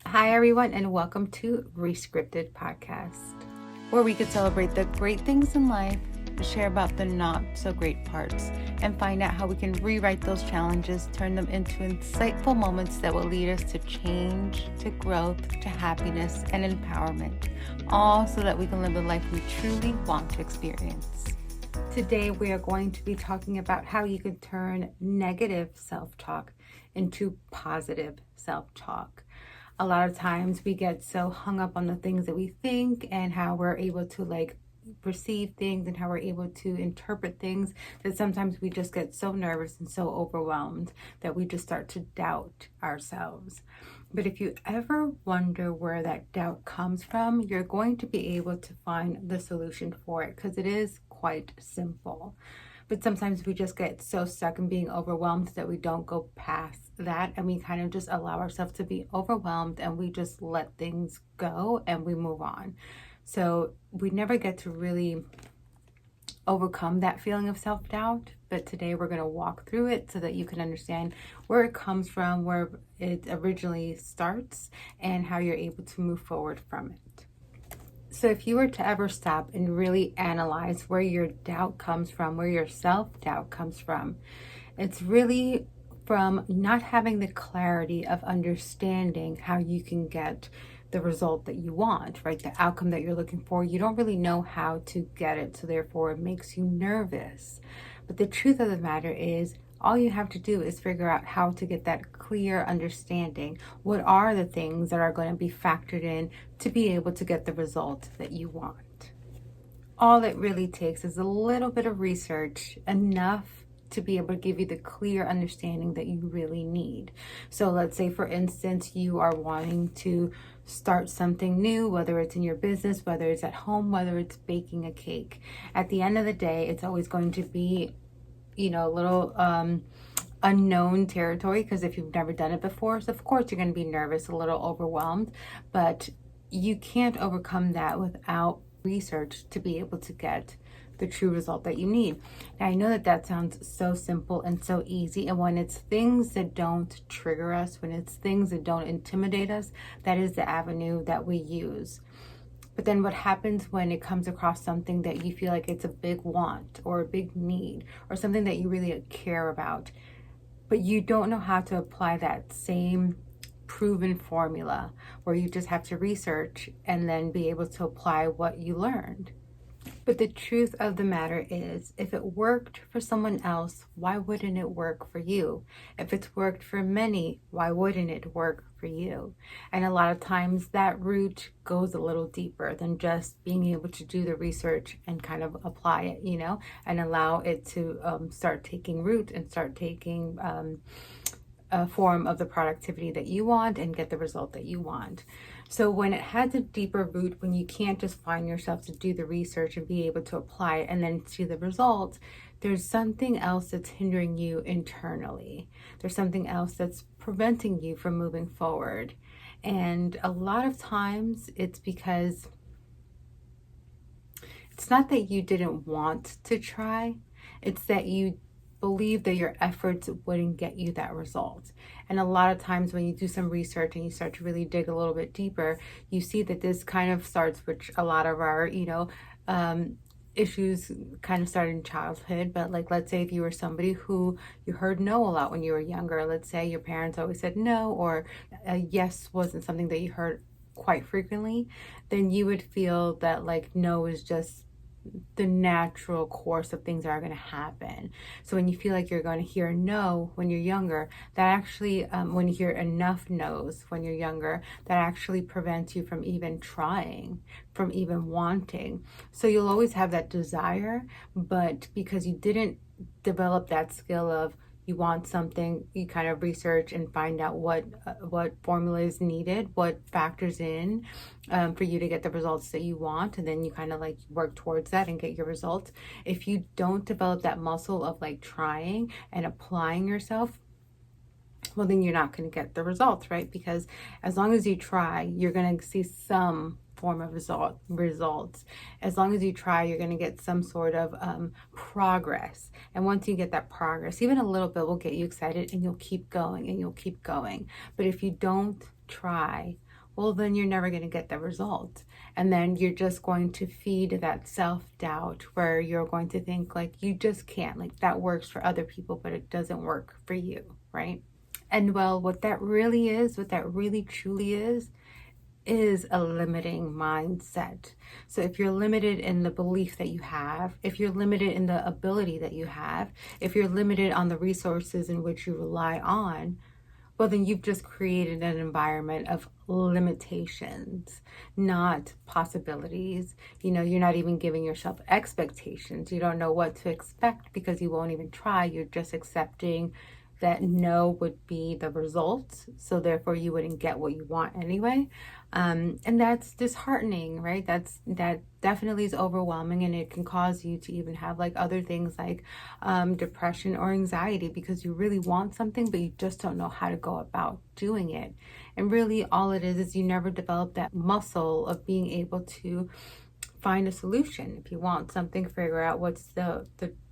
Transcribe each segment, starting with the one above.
Hi, everyone, and welcome to Rescripted Podcast, where we could celebrate the great things in life, share about the not so great parts, and find out how we can rewrite those challenges, turn them into insightful moments that will lead us to change, to growth, to happiness, and empowerment, all so that we can live the life we truly want to experience. Today, we are going to be talking about how you can turn negative self-talk into positive self-talk. A lot of times we get so hung up on the things that we think and how we're able to perceive things and how we're able to interpret things that sometimes we just get so nervous and so overwhelmed that we just start to doubt ourselves. But if you ever wonder where that doubt comes from, you're going to be able to find the solution for it because it is quite simple. But sometimes we just get so stuck in being overwhelmed that we don't go past that and we kind of just allow ourselves to be overwhelmed and we just let things go and we move on. So we never get to really overcome that feeling of self-doubt, but today we're going to walk through it so that you can understand where it comes from, where it originally starts, and how you're able to move forward from it. So if you were to ever stop and really analyze where your doubt comes from, where your self-doubt comes from, it's really from not having the clarity of understanding how you can get the result that you want, right? The outcome that you're looking for. You don't really know how to get it, so therefore it makes you nervous. But the truth of the matter is, all you have to do is figure out how to get that clear understanding. What are the things that are going to be factored in to be able to get the result that you want? All it really takes is a little bit of research, enough to be able to give you the clear understanding that you really need. So let's say, for instance, you are wanting to start something new, whether it's in your business, whether it's at home, whether it's baking a cake. At the end of the day, it's always going to be, a little unknown territory, because if you've never done it before, so of course you're going to be nervous, a little overwhelmed, but you can't overcome that without research to be able to get the true result that you need. Now, I know that that sounds so simple and so easy, and when it's things that don't trigger us, when it's things that don't intimidate us, that is the avenue that we use. But then what happens when it comes across something that you feel like it's a big want or a big need or something that you really care about, but you don't know how to apply that same proven formula where you just have to research and then be able to apply what you learned? But the truth of the matter is, if it worked for someone else, why wouldn't it work for you? If it's worked for many, why wouldn't it work for you? And a lot of times that root goes a little deeper than just being able to do the research and kind of apply it, and allow it to start taking root and start taking a form of the productivity that you want and get the result that you want. So when it has a deeper root, when you can't just find yourself to do the research and be able to apply it and then see the results, there's something else that's hindering you internally. There's something else that's preventing you from moving forward. And a lot of times it's because it's not that you didn't want to try, it's that you believe that your efforts wouldn't get you that result. And a lot of times when you do some research and you start to really dig a little bit deeper, you see that this kind of starts, which a lot of our, issues kind of started in childhood. But like, let's say if you were somebody who you heard no a lot when you were younger, let's say your parents always said no, or a yes wasn't something that you heard quite frequently, then you would feel that like no is just the natural course of things that are going to happen. So when you feel like you're going to hear no when you're younger, that actually, when you hear enough no's when you're younger, that actually prevents you from even trying, from even wanting. So you'll always have that desire, but because you didn't develop that skill of, you want something, you kind of research and find out what formula is needed, what factors in for you to get the results that you want, and then you kind of like work towards that and get your results. If you don't develop that muscle of like trying and applying yourself, well, then you're not going to get the results, right? Because as long as you try, you're going to see some form of results. As long as you try, you're going to get some sort of progress. And once you get that progress, even a little bit will get you excited, and you'll keep going and you'll keep going. But if you don't try, well, then you're never going to get the result. And then you're just going to feed that self-doubt where you're going to think like you just can't, like that works for other people, but it doesn't work for you, right? And well, what that really is, what that really truly is a limiting mindset. So if you're limited in the belief that you have, if you're limited in the ability that you have, if you're limited on the resources in which you rely on, well, then you've just created an environment of limitations, not possibilities. You know, you're not even giving yourself expectations. You don't know what to expect because you won't even try. You're just accepting that no would be the result. So therefore you wouldn't get what you want anyway. And that's disheartening, right? That definitely is overwhelming, and it can cause you to even have like other things like depression or anxiety because you really want something, but you just don't know how to go about doing it. And really all it is you never develop that muscle of being able to find a solution. If you want something, figure out what's the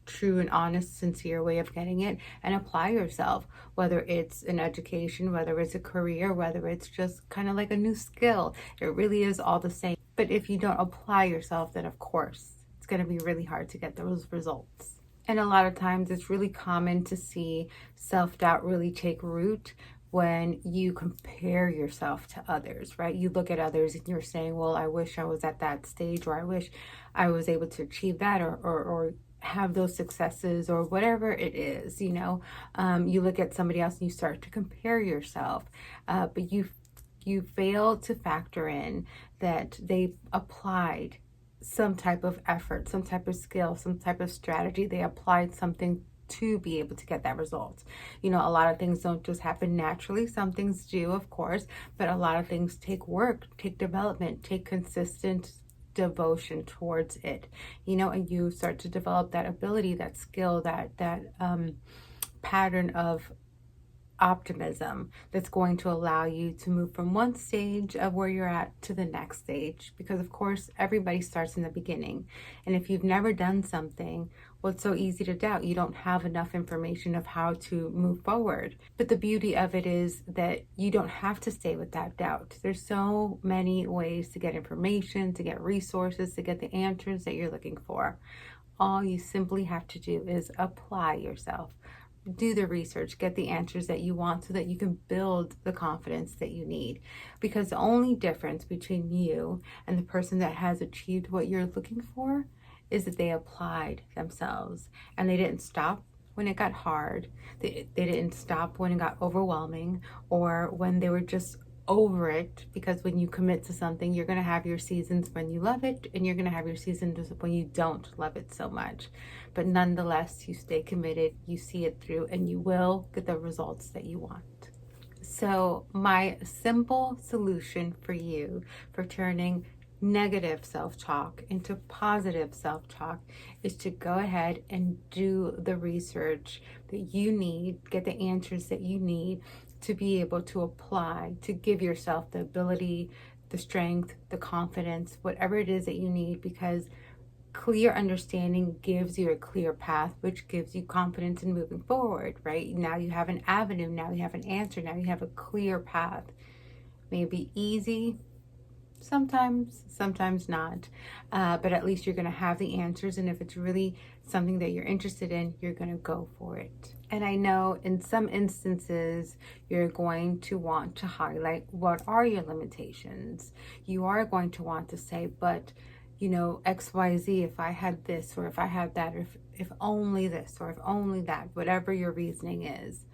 true and honest, sincere way of getting it and apply yourself, whether it's an education, whether it's a career, whether it's just kind of like a new skill. It really is all the same. But if you don't apply yourself, then of course it's going to be really hard to get those results. And a lot of times it's really common to see self-doubt really take root when you compare yourself to others, right? You look at others and you're saying, well, I wish I was at that stage, or I wish I was able to achieve that, or have those successes, or whatever it is, you know. You look at somebody else and you start to compare yourself, but you fail to factor in that they applied some type of effort, some type of skill, some type of strategy. They applied something to be able to get that result. You know, a lot of things don't just happen naturally. Some things do, of course, but a lot of things take work, take development, take consistent devotion towards it, you know, and you start to develop that ability, that skill, that pattern of optimism that's going to allow you to move from one stage of where you're at to the next stage. Because of course everybody starts in the beginning, and if you've never done something, well, it's so easy to doubt. You don't have enough information of how to move forward. But the beauty of it is that you don't have to stay with that doubt. There's so many ways to get information, to get resources, to get the answers that you're looking for. All you simply have to do is apply yourself. Do the research, get the answers that you want so that you can build the confidence that you need. Because the only difference between you and the person that has achieved what you're looking for is that they applied themselves, and they didn't stop when it got hard. They didn't stop when it got overwhelming, or when they were just over it. Because when you commit to something, you're going to have your seasons when you love it, and you're going to have your seasons when you don't love it so much. But nonetheless, you stay committed, you see it through, and you will get the results that you want. So my simple solution for you for turning negative self-talk into positive self-talk is to go ahead and do the research that you need, get the answers that you need to be able to apply, to give yourself the ability, the strength, the confidence, whatever it is that you need. Because clear understanding gives you a clear path, which gives you confidence in moving forward, right? Now you have an avenue, now you have an answer, now you have a clear path. May it be easy, sometimes not, but at least you're going to have the answers. And if it's really something that you're interested in, you're going to go for it. And I know in some instances you're going to want to highlight what are your limitations. You are going to want to say, but you know, XYZ, if I had this, or if I had that, or if only this, or if only that, whatever your reasoning is.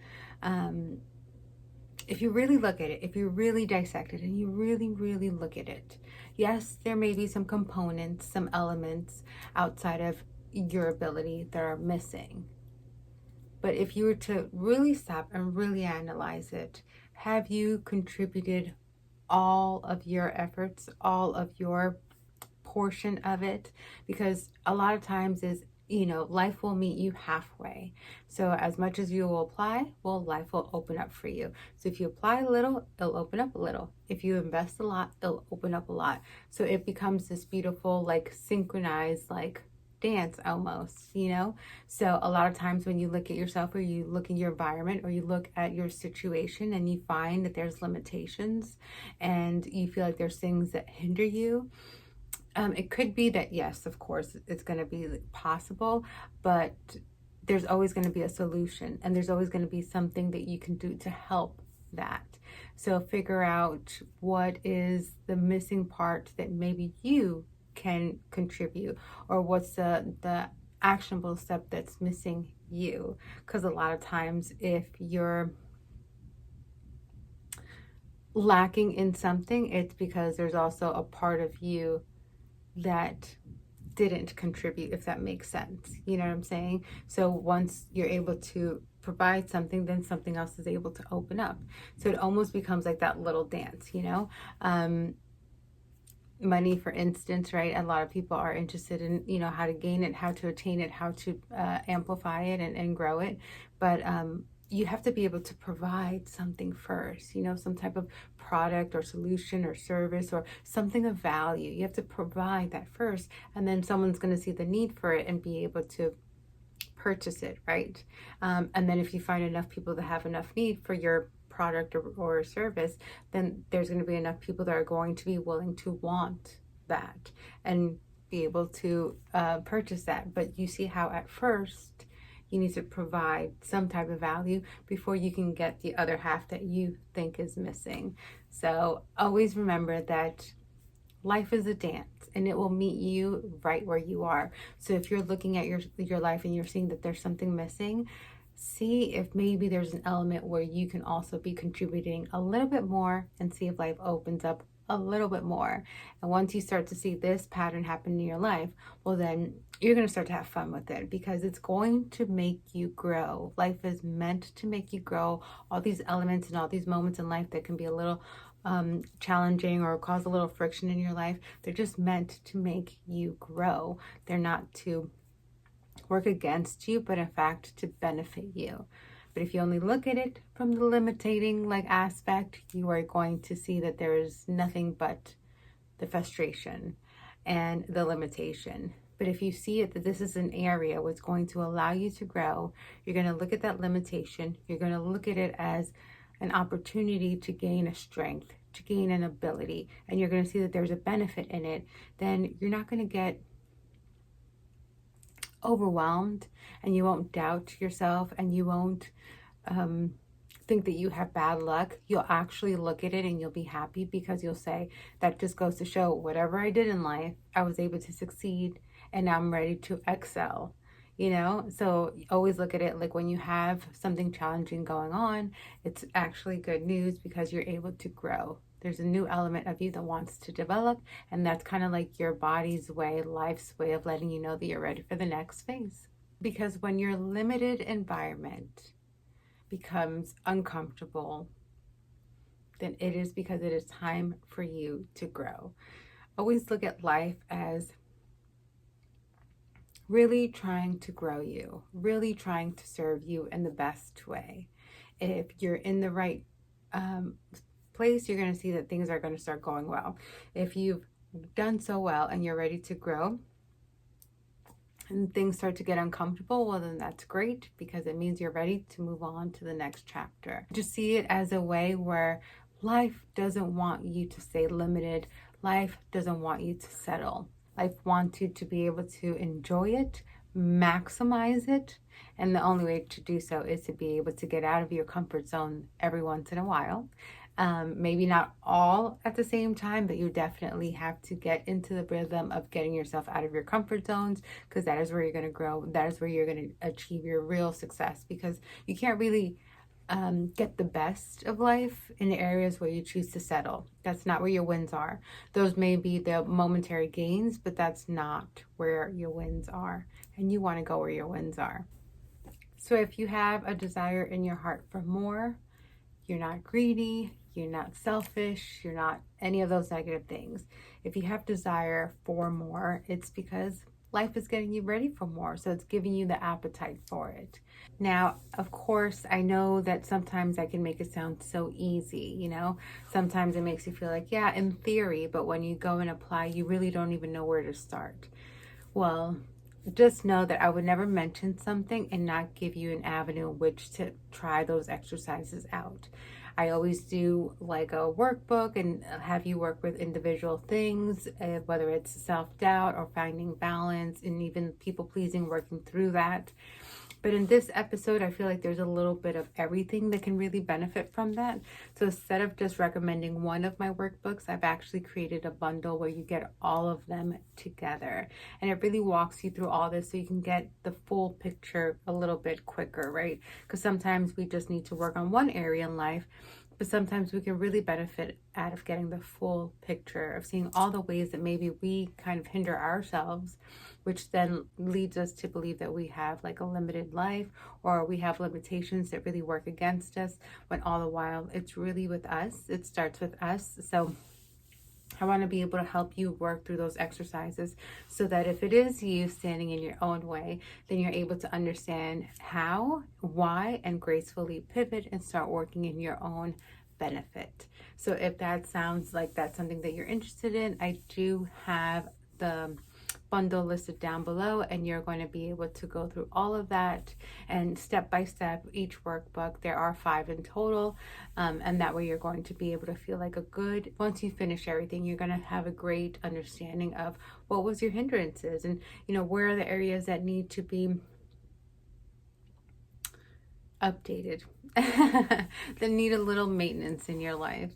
If you really look at it, if you really dissect it and you really look at it, yes, there may be some components, some elements outside of your ability that are missing. But if you were to really stop and really analyze it, have you contributed all of your efforts, all of your portion of it? Because a lot of times is, you know, life will meet you halfway. So as much as you will apply, well, life will open up for you. So if you apply a little, it'll open up a little. If you invest a lot, it'll open up a lot. So it becomes this beautiful, like synchronized, like dance almost, you know? So a lot of times when you look at yourself, or you look in your environment, or you look at your situation and you find that there's limitations and you feel like there's things that hinder you, it could be that, yes, of course, it's going to be possible, but there's always going to be a solution, and there's always going to be something that you can do to help that. So figure out what is the missing part that maybe you can contribute, or what's the actionable step that's missing you. Because a lot of times, if you're lacking in something, it's because there's also a part of you that didn't contribute, if that makes sense. You know what I'm saying? So once you're able to provide something, then something else is able to open up. So it almost becomes like that little dance, you know? Money, for instance, right? A lot of people are interested in, you know, how to gain it, how to attain it, how to amplify it and grow it. But you have to be able to provide something first, you know, some type of product or solution or service or something of value. You have to provide that first, and then someone's going to see the need for it and be able to purchase it, right? And then if you find enough people that have enough need for your product or service, then there's going to be enough people that are going to be willing to want that and be able to purchase that. But you see how at first you need to provide some type of value before you can get the other half that you think is missing. So always remember that life is a dance, and it will meet you right where you are. So if you're looking at your life and you're seeing that there's something missing, see if maybe there's an element where you can also be contributing a little bit more, and see if life opens up a little bit more. And once you start to see this pattern happen in your life, well, then you're going to start to have fun with it, because it's going to make you grow. Life is meant to make you grow. All these elements and all these moments in life that can be a little challenging or cause a little friction in your life, they're just meant to make you grow. They're not to work against you, but in fact to benefit you. But if you only look at it from the limiting like aspect, you are going to see that there is nothing but the frustration and the limitation. But if you see it that this is an area what's going to allow you to grow, you're going to look at that limitation. You're going to look at it as an opportunity to gain a strength, to gain an ability, and you're going to see that there's a benefit in it. Then you're not going to get overwhelmed, and you won't doubt yourself, and you won't think that you have bad luck. You'll actually look at it and you'll be happy, because you'll say, that just goes to show whatever I did in life, I was able to succeed, and now I'm ready to excel. You know, so always look at it like when you have something challenging going on, it's actually good news, because you're able to grow. There's a new element of you that wants to develop, and that's kind of like your body's way, life's way of letting you know that you're ready for the next phase. Because when your limited environment becomes uncomfortable, then it is because it is time for you to grow. Always look at life as really trying to grow you, really trying to serve you in the best way. If you're in the right place, you're going to see that things are going to start going well. If you've done so well and you're ready to grow and things start to get uncomfortable, well, then that's great, because it means you're ready to move on to the next chapter. Just see it as a way where life doesn't want you to stay limited. Life doesn't want you to settle. Life wants you to be able to enjoy it, maximize it, and the only way to do so is to be able to get out of your comfort zone every once in a while. Maybe not all at the same time, but you definitely have to get into the rhythm of getting yourself out of your comfort zones, because that is where you're going to grow. That is where you're going to achieve your real success, because you can't really get the best of life in the areas where you choose to settle. That's not where your wins are. Those may be the momentary gains, but that's not where your wins are. And you want to go where your wins are. So if you have a desire in your heart for more, you're not greedy, you're not selfish, you're not any of those negative things. If you have desire for more, it's because life is getting you ready for more. So it's giving you the appetite for it. Now, of course, I know that sometimes I can make it sound so easy, you know? Sometimes it makes you feel like, yeah, in theory, but when you go and apply, you really don't even know where to start. Well, just know that I would never mention something and not give you an avenue in which to try those exercises out. I always do like a workbook and have you work with individual things, whether it's self-doubt or finding balance and even people pleasing, working through that. But in this episode, I feel like there's a little bit of everything that can really benefit from that. So instead of just recommending one of my workbooks, I've actually created a bundle where you get all of them together. And it really walks you through all this so you can get the full picture a little bit quicker, right? Because sometimes we just need to work on one area in life, but sometimes we can really benefit out of getting the full picture, of seeing all the ways that maybe we kind of hinder ourselves, which then leads us to believe that we have like a limited life, or we have limitations that really work against us, when all the while it's really with us. It starts with us. So I want to be able to help you work through those exercises so that if it is you standing in your own way, then you're able to understand how, why, and gracefully pivot and start working in your own benefit. So if that sounds like that's something that you're interested in, I do have the bundle listed down below, and you're going to be able to go through all of that and step by step each workbook. There are 5 in total, and that way you're going to be able to feel like once you finish everything, you're going to have a great understanding of what was your hindrances, and where are the areas that need to be updated that need a little maintenance in your life.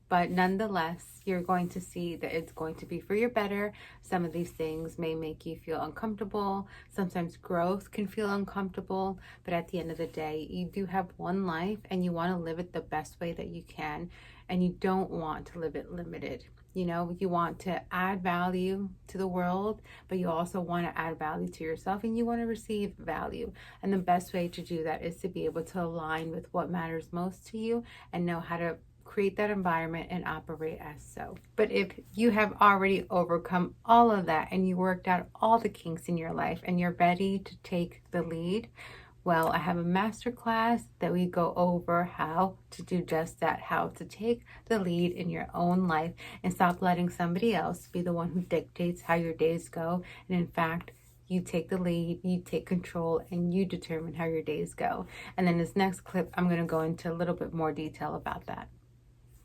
But nonetheless, you're going to see that it's going to be for your better. Some of these things may make you feel uncomfortable. Sometimes growth can feel uncomfortable. But at the end of the day, you do have one life and you want to live it the best way that you can. And you don't want to live it limited. You want to add value to the world, but you also want to add value to yourself, and you want to receive value. And the best way to do that is to be able to align with what matters most to you and know how to create that environment and operate as so. But if you have already overcome all of that and you worked out all the kinks in your life and you're ready to take the lead, well, I have a masterclass that we go over how to do just that, how to take the lead in your own life and stop letting somebody else be the one who dictates how your days go. And in fact, you take the lead, you take control, and you determine how your days go. And then this next clip, I'm going to go into a little bit more detail about that.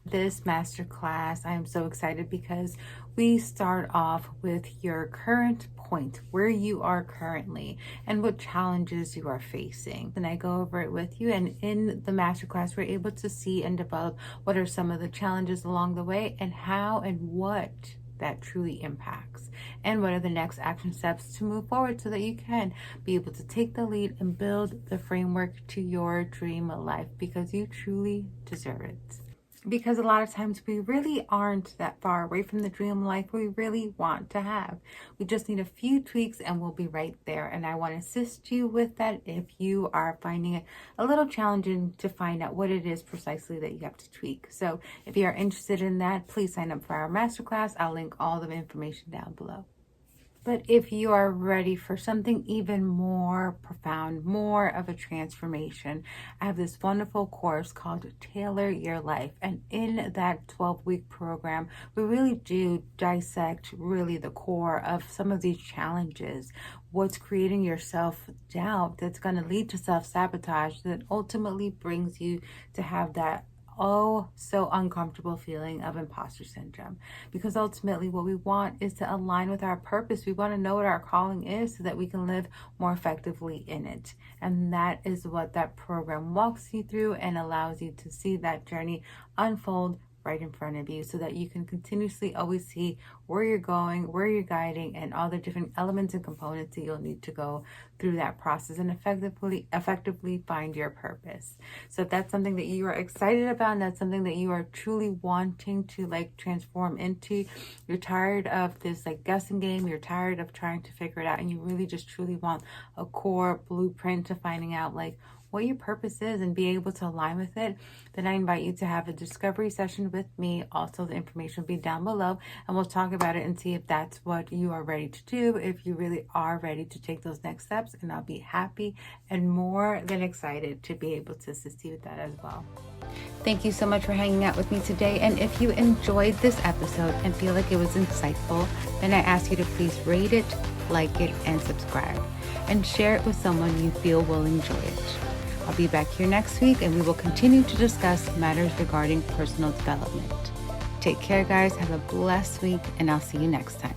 This masterclass, I am so excited because we start off with your current point, where you are currently and what challenges you are facing. And I go over it with you, and in the masterclass we're able to see and develop what are some of the challenges along the way and how and what that truly impacts, and what are the next action steps to move forward so that you can be able to take the lead and build the framework to your dream life, because you truly deserve it. Because a lot of times we really aren't that far away from the dream life we really want to have. We just need a few tweaks and we'll be right there. And I want to assist you with that if you are finding it a little challenging to find out what it is precisely that you have to tweak. So if you are interested in that, please sign up for our masterclass. I'll link all the information down below. But if you are ready for something even more profound, more of a transformation, I have this wonderful course called Tailor Your Life. And in that 12-week program, we really do dissect really the core of some of these challenges. What's creating your self-doubt that's going to lead to self-sabotage that ultimately brings you to have that so uncomfortable feeling of imposter syndrome. Because ultimately what we want is to align with our purpose. We want to know what our calling is so that we can live more effectively in it. And that is what that program walks you through and allows you to see that journey unfold right in front of you, so that you can continuously always see where you're going, where you're guiding, and all the different elements and components that you'll need to go through that process and effectively find your purpose. So if that's something that you are excited about and that's something that you are truly wanting to transform into, you're tired of this guessing game, you're tired of trying to figure it out, and you really just truly want a core blueprint to finding out what your purpose is and be able to align with it, then I invite you to have a discovery session with me. Also, the information will be down below, and we'll talk about it and see if that's what you are ready to do, if you really are ready to take those next steps. And I'll be happy and more than excited to be able to assist you with that as well. Thank you so much for hanging out with me today. And if you enjoyed this episode and feel like it was insightful, then I ask you to please rate it, like it, and subscribe. And share it with someone you feel will enjoy it. I'll be back here next week and we will continue to discuss matters regarding personal development. Take care, guys. Have a blessed week, and I'll see you next time.